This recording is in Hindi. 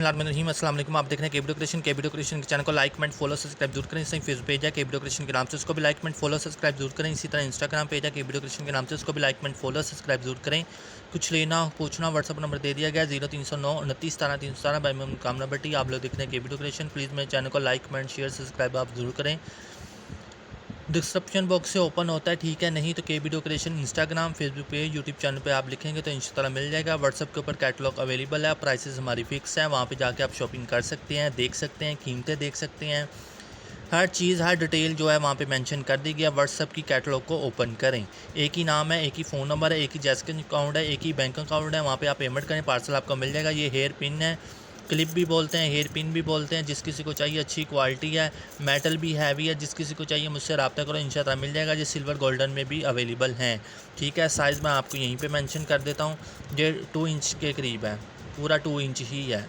अस्सलाम वालेकुम। आप देख रहे हैं केबी डेकोरेशन के चैनल को लाइक कमेंट फॉलो सब्सक्राइब जरूर करें। इसी फेसबुक पेज है केबी डेकोरेशन के नाम से, उसको भी लाइक कमेंट फॉलो सब्सक्राइब जरूर करें। इसी तरह इंस्टाग्राम पेज है केबी डेकोरेशन के नाम से, उसको भी लाइक कमेंट फॉलो सब्सक्राइब जरूर करें। कुछ लेना पूछना व्हाट्सअप नंबर दे दिया गया 0309 29 17 317 बाई मैं कामना बट्टी। आप लोग देख रहे हैं केबी डेकोरेशन। प्लीज़ मेरे चैनल को लाइक कमेंट शेयर सब्सक्राइब आप जरूर करें। डिस्क्रिप्शन बॉक्स से ओपन होता है, ठीक है। नहीं तो केबी डेकोरेशन इंस्टाग्राम फेसबुक पे यूट्यूब चैनल पे आप लिखेंगे तो इंशाल्लाह मिल जाएगा। व्हाट्सअप के ऊपर कैटलॉग अवेलेबल है, प्राइसेस हमारी फिक्स है, वहाँ पे जाके आप शॉपिंग कर सकते हैं, देख सकते हैं, कीमतें देख सकते हैं। हर चीज़ हर डिटेल जो है वहाँ पे मेंशन कर दी गया। व्हाट्सअप की कैटलॉग को ओपन करें, एक ही नाम है, एक ही फ़ोन नंबर है, एक ही जैस्किन अकाउंट है, एक ही बैंक अकाउंट है, वहाँ पे आप पेमेंट करें, पार्सल आपको मिल जाएगा। ये हेयर पिन है, क्लिप भी बोलते हैं, हेयर पिन भी बोलते हैं। जिस किसी को चाहिए, अच्छी क्वालिटी है, मेटल भी हैवी है, जिस किसी को चाहिए मुझसे रब्ता करो, इंशाल्लाह मिल जाएगा। ये सिल्वर गोल्डन में भी अवेलेबल हैं, ठीक है। साइज़ मैं आपको यहीं पे मेंशन कर देता हूँ। ये 2 इंच के करीब है, पूरा 2 इंच ही है।